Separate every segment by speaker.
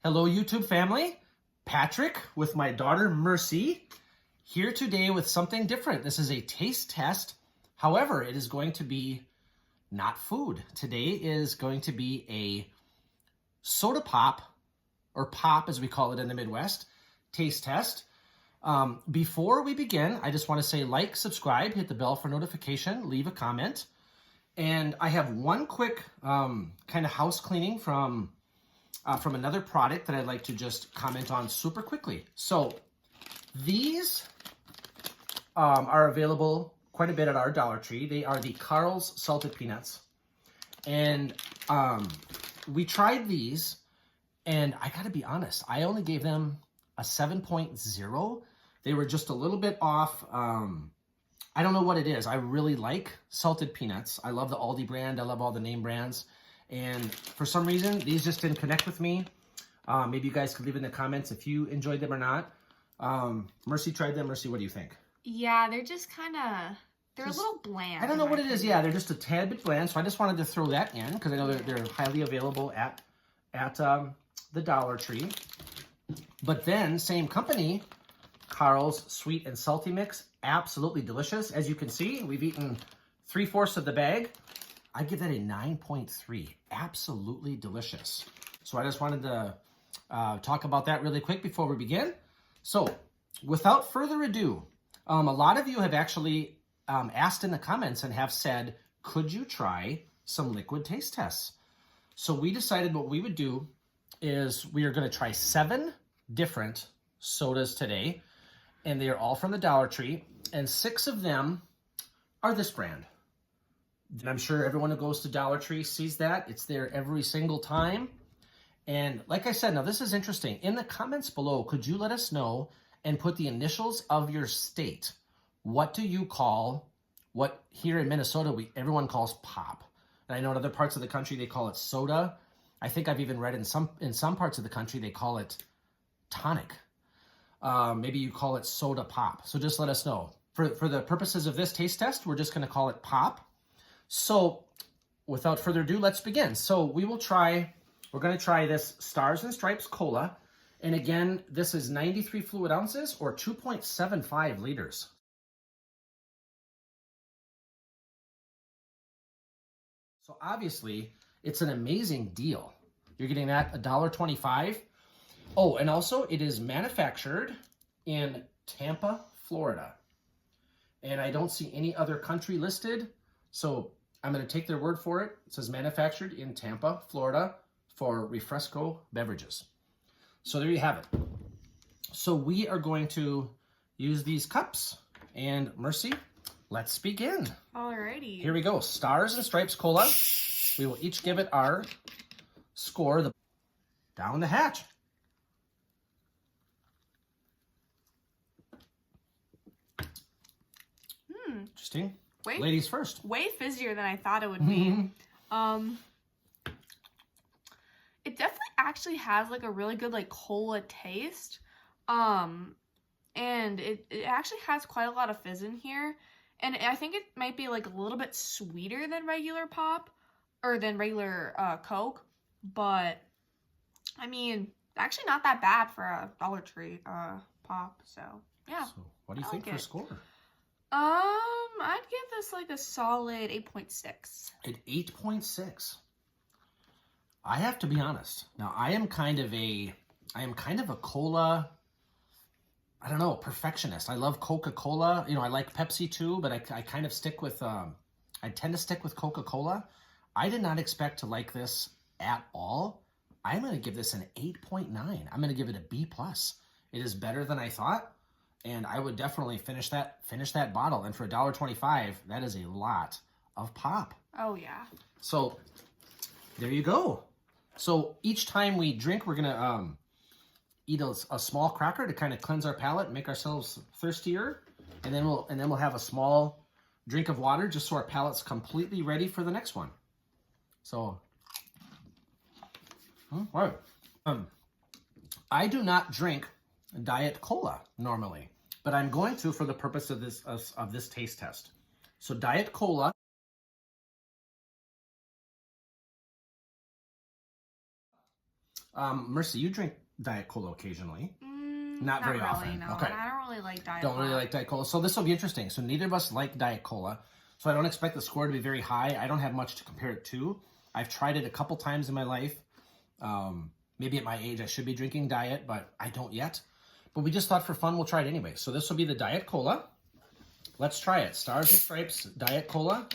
Speaker 1: Hello, YouTube family. Patrick with my daughter Mercy here today with something different. This is a taste test. However, it is going to be not food. Today is going to be a soda pop, or pop as we call it in the Midwest, taste test. Before we begin, I just want to say like, subscribe, hit the bell for notification, leave a comment. And I have one quick kind of house cleaning from another product that I'd like to just comment on super quickly. So these are available quite a bit at our Dollar Tree. They are the Carl's Salted Peanuts. And we tried these, and I gotta be honest, I only gave them a 7.0. They were just a little bit off. I don't know what it is. I really like salted peanuts. I love the Aldi brand. I love all the name brands. And for some reason, these just didn't connect with me. Maybe you guys could leave in the comments if you enjoyed them or not. Mercy tried them. Mercy, what do you think?
Speaker 2: Yeah, they're just kind of, they're a little bland.
Speaker 1: I don't know what it is. Yeah, they're just a tad bit bland. So I just wanted to throw that in because I know they're highly available at the Dollar Tree. But then, same company, Carl's Sweet and Salty Mix. Absolutely delicious. As you can see, we've eaten 3/4 of the bag. I give that a 9.3. Absolutely delicious. So I just wanted to talk about that really quick before we begin. So without further ado, a lot of you have actually asked in the comments and have said, could you try some liquid taste tests? So we decided what we would do is we are going to try 7 different sodas today, and they are all from the Dollar Tree, and 6 of them are this brand. And I'm sure everyone who goes to Dollar Tree sees that. It's there every single time. And like I said, now this is interesting. In the comments below, could you let us know and put the initials of your state? What do you call what here in Minnesota everyone calls pop? And I know in other parts of the country they call it soda. I think I've even read in some parts of the country they call it tonic. Maybe you call it soda pop. So just let us know. For the purposes of this taste test, we're just going to call it pop. So without further ado, let's begin. So we're going to try this Stars and Stripes Cola. And again, this is 93 fluid ounces or 2.75 liters. So obviously, it's an amazing deal. You're getting that $1.25. Oh, and also it is manufactured in Tampa, Florida. And I don't see any other country listed. So I'm going to take their word for it. It says manufactured in Tampa, Florida for Refresco beverages. So there you have it. So we are going to use these cups. And Mercy, let's begin.
Speaker 2: Alrighty.
Speaker 1: Here we go. Stars and Stripes Cola. We will each give it our score. Down the hatch. Interesting. Ladies first.
Speaker 2: Way fizzier than I thought it would be. It definitely actually has like a really good like cola taste. And it actually has quite a lot of fizz in here. And I think it might be like a little bit sweeter than regular pop or than regular Coke. But I mean, actually not that bad for a Dollar Tree pop. So yeah.
Speaker 1: So what do you think for score?
Speaker 2: I'd give this like a solid 8.6.
Speaker 1: An 8.6. I have to be honest. Now I am kind of a cola, I don't know, perfectionist. I love Coca-Cola. You know, I like Pepsi too, but I kind of stick with I tend to stick with Coca-Cola. I did not expect to like this at all. I'm going to give this an 8.9. I'm going to give it a B+. It is better than I thought. And I would definitely finish that bottle. And for $1.25, that is a lot of pop.
Speaker 2: Oh, yeah.
Speaker 1: So there you go. So each time we drink, we're gonna eat a small cracker to kind of cleanse our palate and make ourselves thirstier. And then we'll have a small drink of water just so our palate's completely ready for the next one. So, all right. I do not drink Diet Cola normally, but I'm going to for the purpose of this taste test. So Diet Cola Mercy, you drink Diet Cola occasionally.
Speaker 2: Not
Speaker 1: very
Speaker 2: really,
Speaker 1: often.
Speaker 2: No.
Speaker 1: Okay.
Speaker 2: And I don't really like Diet
Speaker 1: Don't
Speaker 2: Cola.
Speaker 1: really like Diet Cola. So this will be interesting. So neither of us like Diet Cola. So I don't expect the score to be very high. I don't have much to compare it to. I've tried it a couple times in my life. Maybe at my age I should be drinking Diet, but I don't yet. But we just thought for fun we'll try it anyway. So this will be the Diet Cola. Let's try it. Stars and Stripes Diet Cola.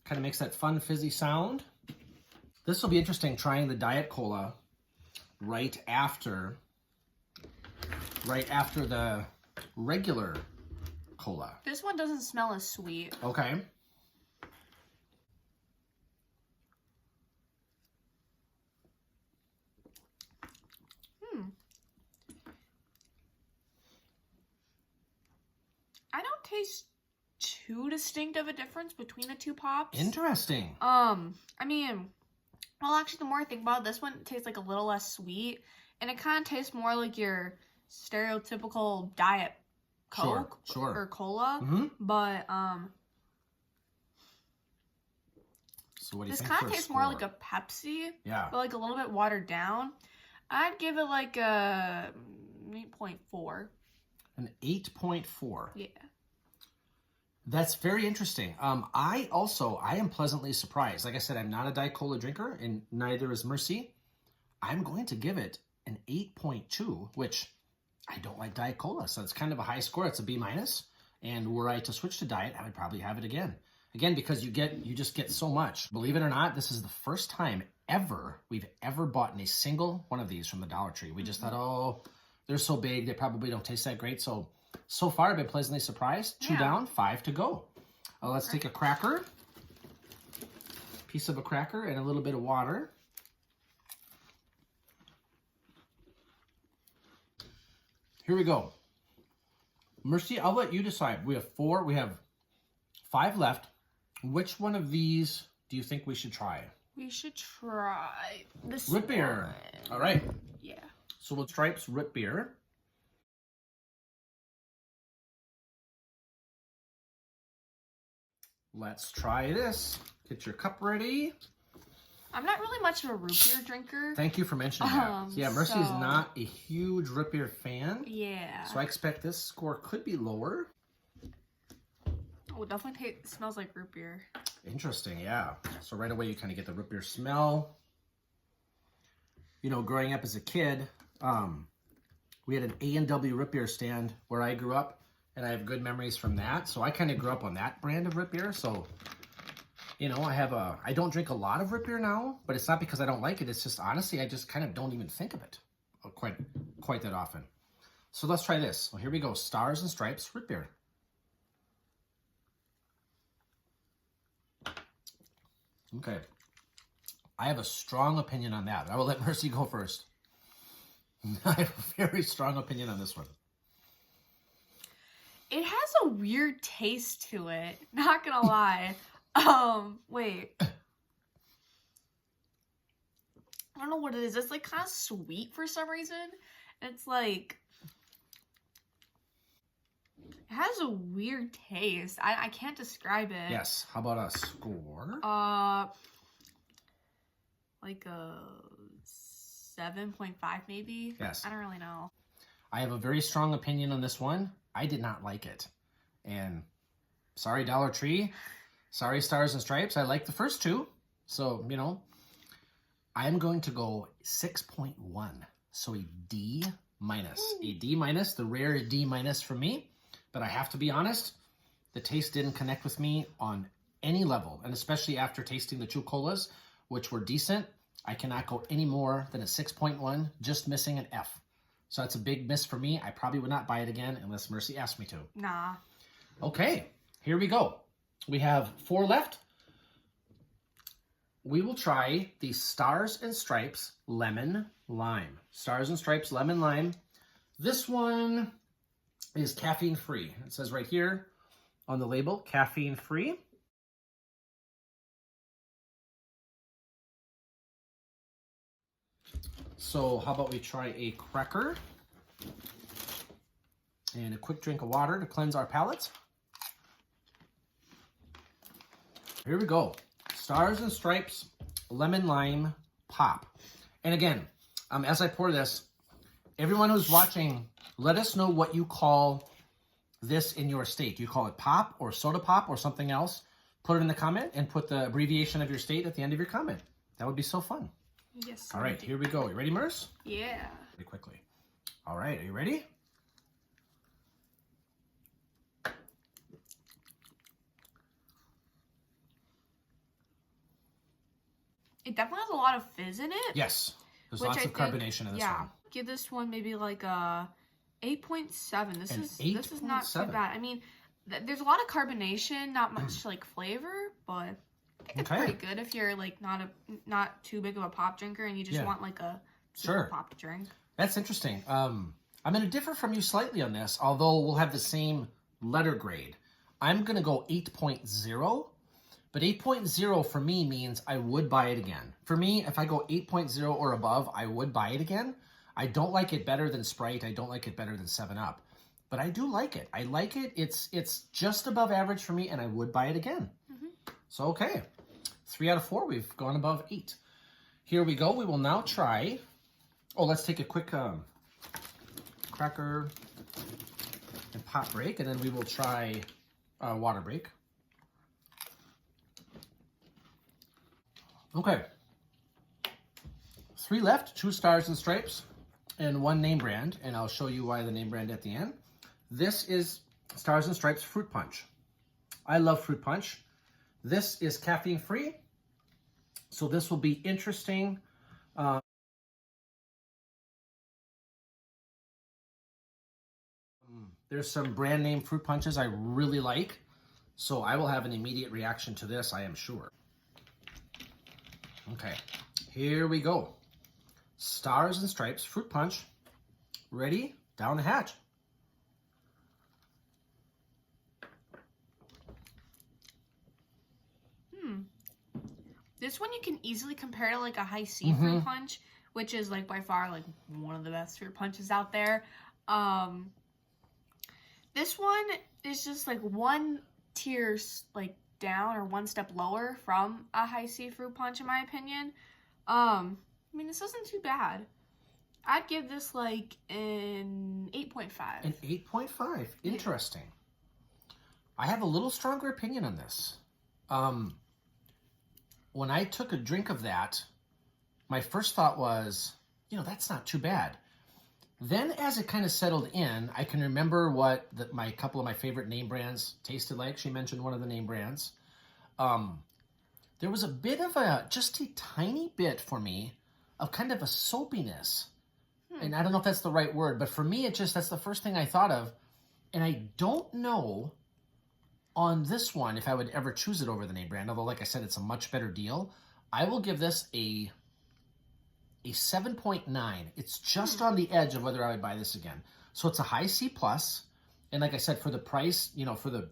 Speaker 1: Kind of makes that fun fizzy sound. This will be interesting trying the Diet Cola right after the regular cola.
Speaker 2: This one doesn't smell as sweet.
Speaker 1: Okay.
Speaker 2: I don't taste too distinct of a difference between the two pops.
Speaker 1: Interesting.
Speaker 2: I mean, well, actually, the more I think about it, this one tastes like a little less sweet, and it kind of tastes more like your stereotypical Diet Coke or cola. But
Speaker 1: so what do you
Speaker 2: this
Speaker 1: think?
Speaker 2: kind of tastes more like a Pepsi.
Speaker 1: Yeah.
Speaker 2: But like a little bit watered down. I'd give it like a 8.4.
Speaker 1: An 8.4.
Speaker 2: Yeah.
Speaker 1: That's very interesting. I am pleasantly surprised. Like I said, I'm not a Diet Cola drinker, and neither is Mercy. I'm going to give it an 8.2, which I don't like Diet Cola, so it's kind of a high score. It's a B-. And were I to switch to Diet, I would probably have it again. Again, because you just get so much. Believe it or not, this is the first time we've ever bought a single one of these from the Dollar Tree. We just thought, oh, they're so big, they probably don't taste that great. So far, I've been pleasantly surprised. 2 down, 5 to go. Let's take a cracker, piece of a cracker, and a little bit of water. Here we go. Mercy, I'll let you decide. We have 5 left. Which one of these do you think we should try?
Speaker 2: We should try this
Speaker 1: Root beer. All right.
Speaker 2: Yeah.
Speaker 1: So we'll Stripes root beer. Let's try this. Get your cup ready.
Speaker 2: I'm not really much of a root beer drinker.
Speaker 1: Thank you for mentioning that. Yeah, Mercy is not a huge root beer fan.
Speaker 2: Yeah.
Speaker 1: So I expect this score could be lower.
Speaker 2: Oh, it definitely smells like root beer.
Speaker 1: Interesting, yeah. So right away you kind of get the root beer smell. You know, growing up as a kid, we had an A&W root beer stand where I grew up, and I have good memories from that. So I kind of grew up on that brand of root beer. So, you know, I don't drink a lot of root beer now, but it's not because I don't like it. It's just, honestly, I just kind of don't even think of it quite that often. So let's try this. Well, here we go. Stars and Stripes root beer. Okay. I have a strong opinion on that. I will let Mercy go first. I have a very strong opinion on this one.
Speaker 2: It has a weird taste to it. Not gonna lie. Wait. I don't know what it is. It's like kind of sweet for some reason. It's like it has a weird taste. I can't describe it.
Speaker 1: Yes. How about a score?
Speaker 2: Like a 7.5 maybe.
Speaker 1: Yes.
Speaker 2: I don't really know.
Speaker 1: I have a very strong opinion on this one. I did not like it. And sorry, Dollar Tree. Sorry, Stars and Stripes. I like the first two. So, you know, I'm going to go 6.1. So a D-. A D-, the rare D- for me. But I have to be honest, the taste didn't connect with me on any level. And especially after tasting the two colas, which were decent, I cannot go any more than a 6.1, just missing an F. So that's a big miss for me. I probably would not buy it again unless Mercy asked me to.
Speaker 2: Nah.
Speaker 1: Okay, here we go. We have 4 left. We will try the Stars and Stripes Lemon Lime. Stars and Stripes Lemon Lime. This one is caffeine free. It says right here on the label, caffeine free. So how about we try a cracker and a quick drink of water to cleanse our palates. Here we go. Stars and Stripes Lemon Lime Pop. And again, As I pour this, everyone who's watching, let us know what you call this in your state. Do you call it pop or soda pop or something else? Put it in the comment and put the abbreviation of your state at the end of your comment. That would be so fun.
Speaker 2: Yes.
Speaker 1: All right, here we go. You ready, Merce?
Speaker 2: Yeah.
Speaker 1: Pretty quickly. All right, are you ready?
Speaker 2: It definitely has a lot of fizz in it.
Speaker 1: Yes. There's lots of carbonation in this one.
Speaker 2: Give this one maybe like a 8.7. This is not too
Speaker 1: 8.7.
Speaker 2: bad. I mean, there's a lot of carbonation, not much like flavor, but I think it's pretty good if you're like not too big of a pop drinker and you just want like a super pop drink.
Speaker 1: That's interesting. I'm going to differ from you slightly on this, although we'll have the same letter grade. I'm going to go 8.0. But 8.0 for me means I would buy it again. For me, if I go 8.0 or above, I would buy it again. I don't like it better than Sprite. I don't like it better than 7-Up. But I do like it. I like it. It's just above average for me, and I would buy it again. So, okay. 3 out of 4. We've gone above 8. Here we go. We will now try... Oh, let's take a quick cracker and pop break, and then we will try water break. Okay, 3 left, 2 Stars and Stripes, and 1 name brand, and I'll show you why the name brand at the end. This is Stars and Stripes Fruit Punch. I love fruit punch. This is caffeine free, so this will be interesting. There's some brand name fruit punches I really like, so I will have an immediate reaction to this, I am sure. Okay, here we go. Stars and Stripes Fruit Punch. Ready? Down the hatch.
Speaker 2: This one you can easily compare to like a high C fruit punch, which is like by far like one of the best fruit punches out there. This one is just like one tier like down or one step lower from a high C fruit punch in my opinion. I mean, this isn't too bad. I'd give this like an 8.5.
Speaker 1: An 8.5. Interesting. I have a little stronger opinion on this. When I took a drink of that, my first thought was, you know, that's not too bad. Then as it kind of settled in, I can remember what my couple of my favorite name brands tasted like. She mentioned one of the name brands. There was a bit of just a tiny bit for me of kind of a soapiness. And I don't know if that's the right word, but for me, that's the first thing I thought of. And I don't know on this one if I would ever choose it over the name brand, although like I said, it's a much better deal. I will give this a 7.9. It's just on the edge of whether I would buy this again. So it's a high C+. And like I said, for the price, you know, for the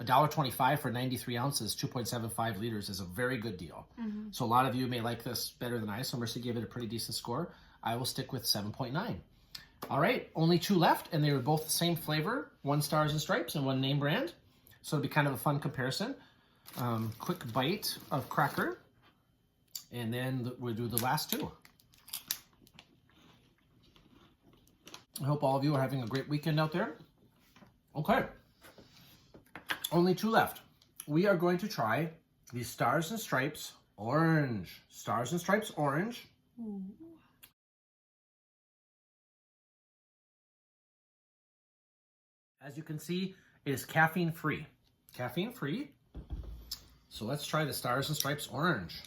Speaker 1: $1.25 for 93 ounces, 2.75 liters is a very good deal. So a lot of you may like this better than I, so Mercy gave it a pretty decent score. I will stick with 7.9. All right, only 2 left, and they were both the same flavor, 1 Stars and Stripes and 1 name brand. So it'll be kind of a fun comparison. Quick bite of cracker, and then we'll do the last 2. I hope all of you are having a great weekend out there. Okay. Only 2 left. We are going to try the Stars and Stripes Orange. Stars and Stripes Orange.
Speaker 2: Ooh.
Speaker 1: As you can see, it is caffeine free. Caffeine free. So let's try the Stars and Stripes Orange.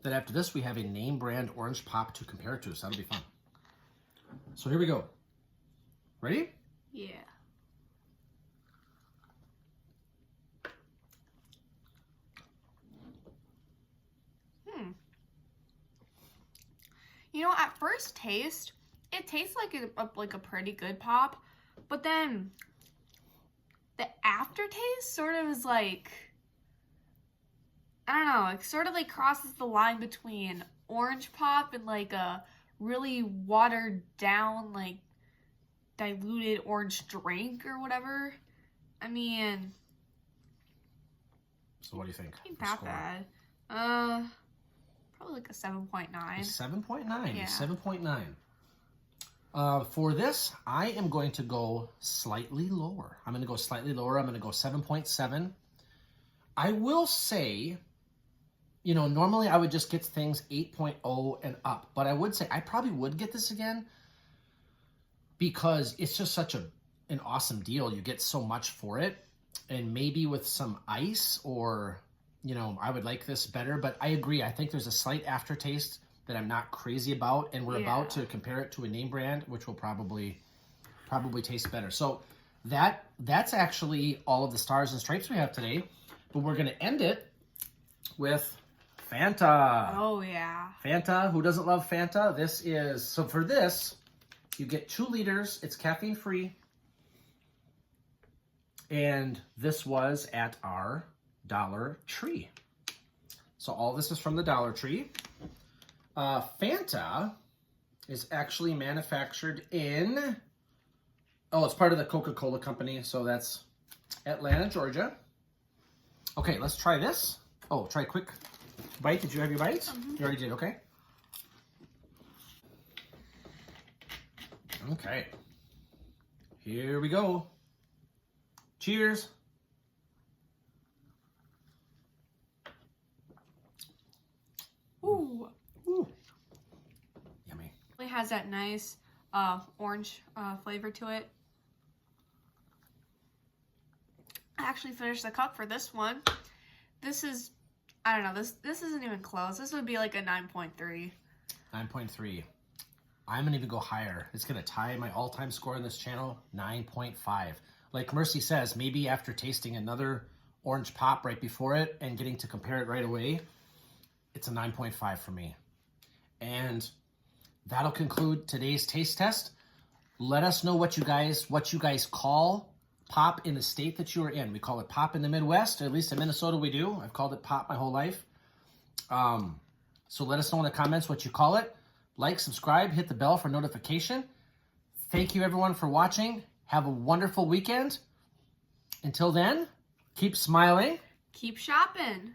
Speaker 1: Then after this, we have a name brand orange pop to compare it to, so that'll be fun. So here we go. Ready?
Speaker 2: Yeah. You know, at first taste, it tastes like a pretty good pop, but then the aftertaste sort of is like, I don't know, it sort of like crosses the line between orange pop and like a really watered down, like diluted orange drink or whatever. I mean,
Speaker 1: so what do you think?
Speaker 2: Ain't that bad. Probably probably like a 7.9.
Speaker 1: 7.9.
Speaker 2: Yeah.
Speaker 1: 7.9. For this, I am going to go slightly lower. I'm going to go slightly lower. I'm going to go 7.7. I will say, you know, normally I would just get things 8.0 and up, but I would say I probably would get this again because it's just such an awesome deal. You get so much for it, and maybe with some ice or, you know, I would like this better, but I agree. I think there's a slight aftertaste that I'm not crazy about, and we're about to compare it to a name brand, which will probably taste better. So that's actually all of the stars and stripes we have today, but we're going to end it with Fanta.
Speaker 2: Oh, yeah.
Speaker 1: Fanta. Who doesn't love Fanta? This is, so for this, you get 2 liters. It's caffeine free. And this was at our Dollar Tree. So all this is from the Dollar Tree. Fanta is actually manufactured in, it's part of the Coca-Cola company. So that's Atlanta, Georgia. Okay, let's try this. Oh, try a quick bite. Did you have your bites? You already did, okay. Okay. Here we go. Cheers.
Speaker 2: Ooh.
Speaker 1: Ooh. Yummy.
Speaker 2: It has that nice orange flavor to it. I actually finished the cup for this one. This is, I don't know, this isn't even close. This would be like a 9.3.
Speaker 1: 9.3. I'm going to even go higher. It's going to tie my all-time score on this channel, 9.5. Like Mercy says, maybe after tasting another orange pop right before it and getting to compare it right away, it's a 9.5 for me. And that'll conclude today's taste test. Let us know what you guys call pop in the state that you are in. We call it pop in the Midwest, or at least in Minnesota we do. I've called it pop my whole life. So let us know in the comments what you call it. Like, subscribe, hit the bell for notification. Thank you everyone for watching. Have a wonderful weekend. Until then, keep smiling.
Speaker 2: Keep shopping.